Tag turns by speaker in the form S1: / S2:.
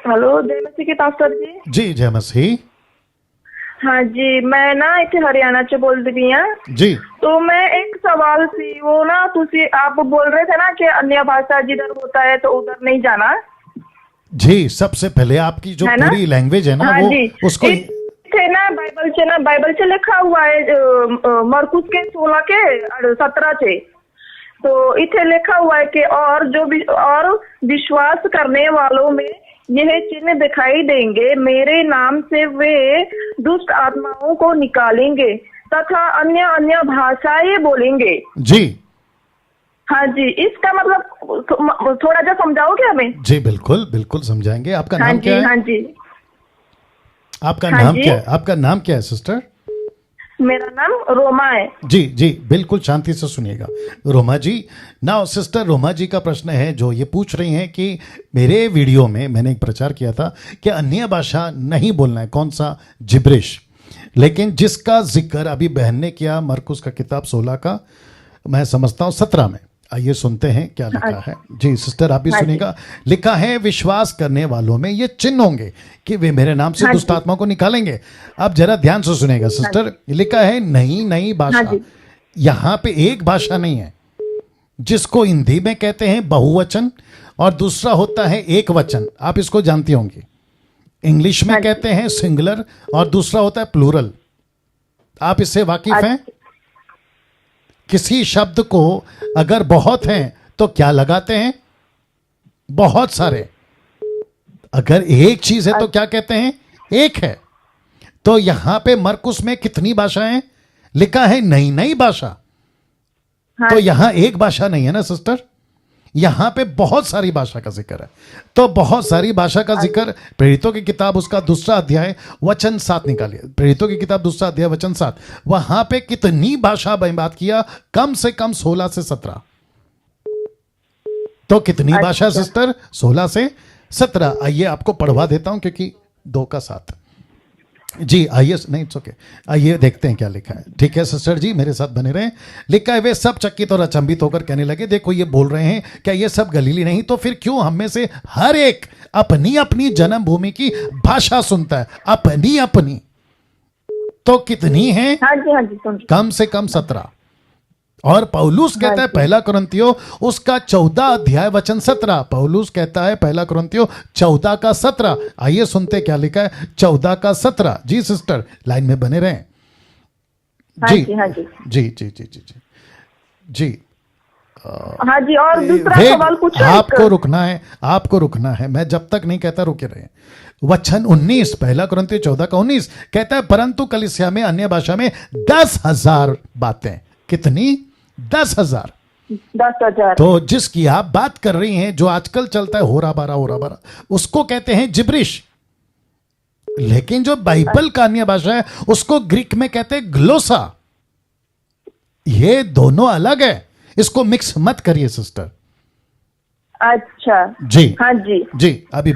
S1: Hello जय मसीह की pastor जी।
S2: जी जय मसीह।
S1: हाँ जी, मैं ना इतने हरियाणा से बोल रही हूँ।
S2: जी
S1: तो मैं एक सवाल सी वो ना तुसी आप बोल रहे थे ना कि अन्य भाषा जिधर होता है तो उधर नहीं जाना,
S2: जी, सबसे पहले आपकी जो
S1: है ना?
S2: पूरी लैंग्वेज है ना
S1: हाँ
S2: वो
S1: जी।
S2: उसको
S1: इथे ना बाइबल से लिखा हुआ है मरकुस के 16 के 17 से। तो इथे लिखा हुआ है कि और विश्वास करने वालों में यह चिन्ह दिखाई देंगे, मेरे नाम से वे दुष्ट आत्माओं को निकालेंगे तथा अन्य अन्य भाषाएं बोलेंगे।
S2: जी
S1: हाँ जी, इसका मतलब थोड़ा सा समझाओगे हमें?
S2: जी बिल्कुल बिल्कुल समझाएंगे। आपका
S1: हाँ
S2: नाम क्या
S1: जी,
S2: है?
S1: हाँ जी,
S2: आपका
S1: हाँ
S2: नाम
S1: जी।
S2: क्या है? आपका नाम क्या है सिस्टर?
S1: मेरा नाम रोमा है।
S2: जी जी बिल्कुल शांति से सुनिएगा रोमा जी। नाउ सिस्टर रोमा जी का प्रश्न है जो ये पूछ रही हैं कि मेरे वीडियो में मैंने एक प्रचार किया था कि अन्य भाषा नहीं बोलना है, कौन सा? जिब्रिश। लेकिन जिसका जिक्र अभी बहन ने किया मरकुस का किताब 16 का, मैं समझता हूँ 17 में। आइए सुनते हैं क्या लिखा है। जी सिस्टर आप भी
S1: हाँ जी,
S2: सुनिएगा। लिखा है विश्वास करने वालों में ये चिन्ह होंगे कि वे मेरे नाम से
S1: हाँ
S2: दुष्ट
S1: जी,
S2: आत्मा को निकालेंगे। अब जरा ध्यान से सुनेगा
S1: हाँ
S2: सिस्टर। लिखा है नई नई
S1: हाँ
S2: भाषा।
S1: जी,
S2: यहाँ पे एक भाषा नहीं है, जिसको हिंदी में कहते हैं बहुवचन और दूसरा होता है एक वचन। आप इसको जानती होंगी। इंग्लिश में
S1: हाँ जी।
S2: कहते हैं सिंगुलर और दूसरा होता है प्लूरल। आप इससे वाकिफ हैं? किसी शब्द को अगर बहुत हैं तो क्या लगाते हैं? बहुत सारे। अगर एक चीज है तो क्या कहते हैं? एक है। तो यहां पे मरकुस में कितनी भाषाएं? लिखा है नई नई भाषा।
S1: हाँ
S2: तो
S1: जी,
S2: यहां एक भाषा नहीं है ना सिस्टर, यहां पे बहुत सारी भाषा का जिक्र है। तो बहुत सारी भाषा का जिक्र प्रेरितों की किताब उसका दूसरा अध्याय वचन 7 निकालिए। प्रेरितों की किताब दूसरा अध्याय वचन 7, वहां पे कितनी भाषा में बात किया? कम से कम 16 से 17। तो कितनी भाषा
S1: अच्छा।
S2: सिस्टर? 16 से 17। आइए आपको पढ़वा देता हूं क्योंकि 2 का 7। जी आइए, नहीं इट्स ओके। आइए देखते हैं क्या लिखा है। ठीक है सिस्टर जी मेरे साथ बने रहें। लिखा है वे सब चकित और अचंभित होकर कहने लगे, देखो ये बोल रहे हैं क्या ये सब गलीली नहीं? तो फिर क्यों हम में से हर एक अपनी अपनी जन्मभूमि की भाषा सुनता है? अपनी अपनी। तो कितनी है?
S1: हाँ जी, हाँ जी, सुन।
S2: कम से कम 17। और पौलुस कहता है पहला कुरिन्थियों उसका 14 अध्याय वचन 17। पौलुस कहता है पहला कुरिन्थियों 14 का 17। आइए सुनते क्या लिखा है 14 का 17। जी सिस्टर लाइन में बने रहें।
S1: हाँ जी, हाँ जी,
S2: जी जी जी जी जी जी।
S1: हाँ जी। और दूसरा सवाल पूछो।
S2: आपको रुकना है, आपको रुकना है। मैं जब तक नहीं कहता रुके रहे। वचन 19 पहला कुरिन्थियों 14 का 19 कहता है परंतु कलीसिया में अन्य भाषा में 10,000 बातें। कितनी? 10,000।
S1: 10,000।
S2: तो जिसकी आप बात कर रही हैं जो आजकल चलता है होरा बारा उसको कहते हैं जिब्रिश। लेकिन जो बाइबल का अन्य भाषा है उसको ग्रीक में कहते हैं ग्लोसा। ये दोनों अलग है, इसको मिक्स मत करिए सिस्टर।
S1: अच्छा।
S2: जी
S1: हाँ जी।
S2: जी अभी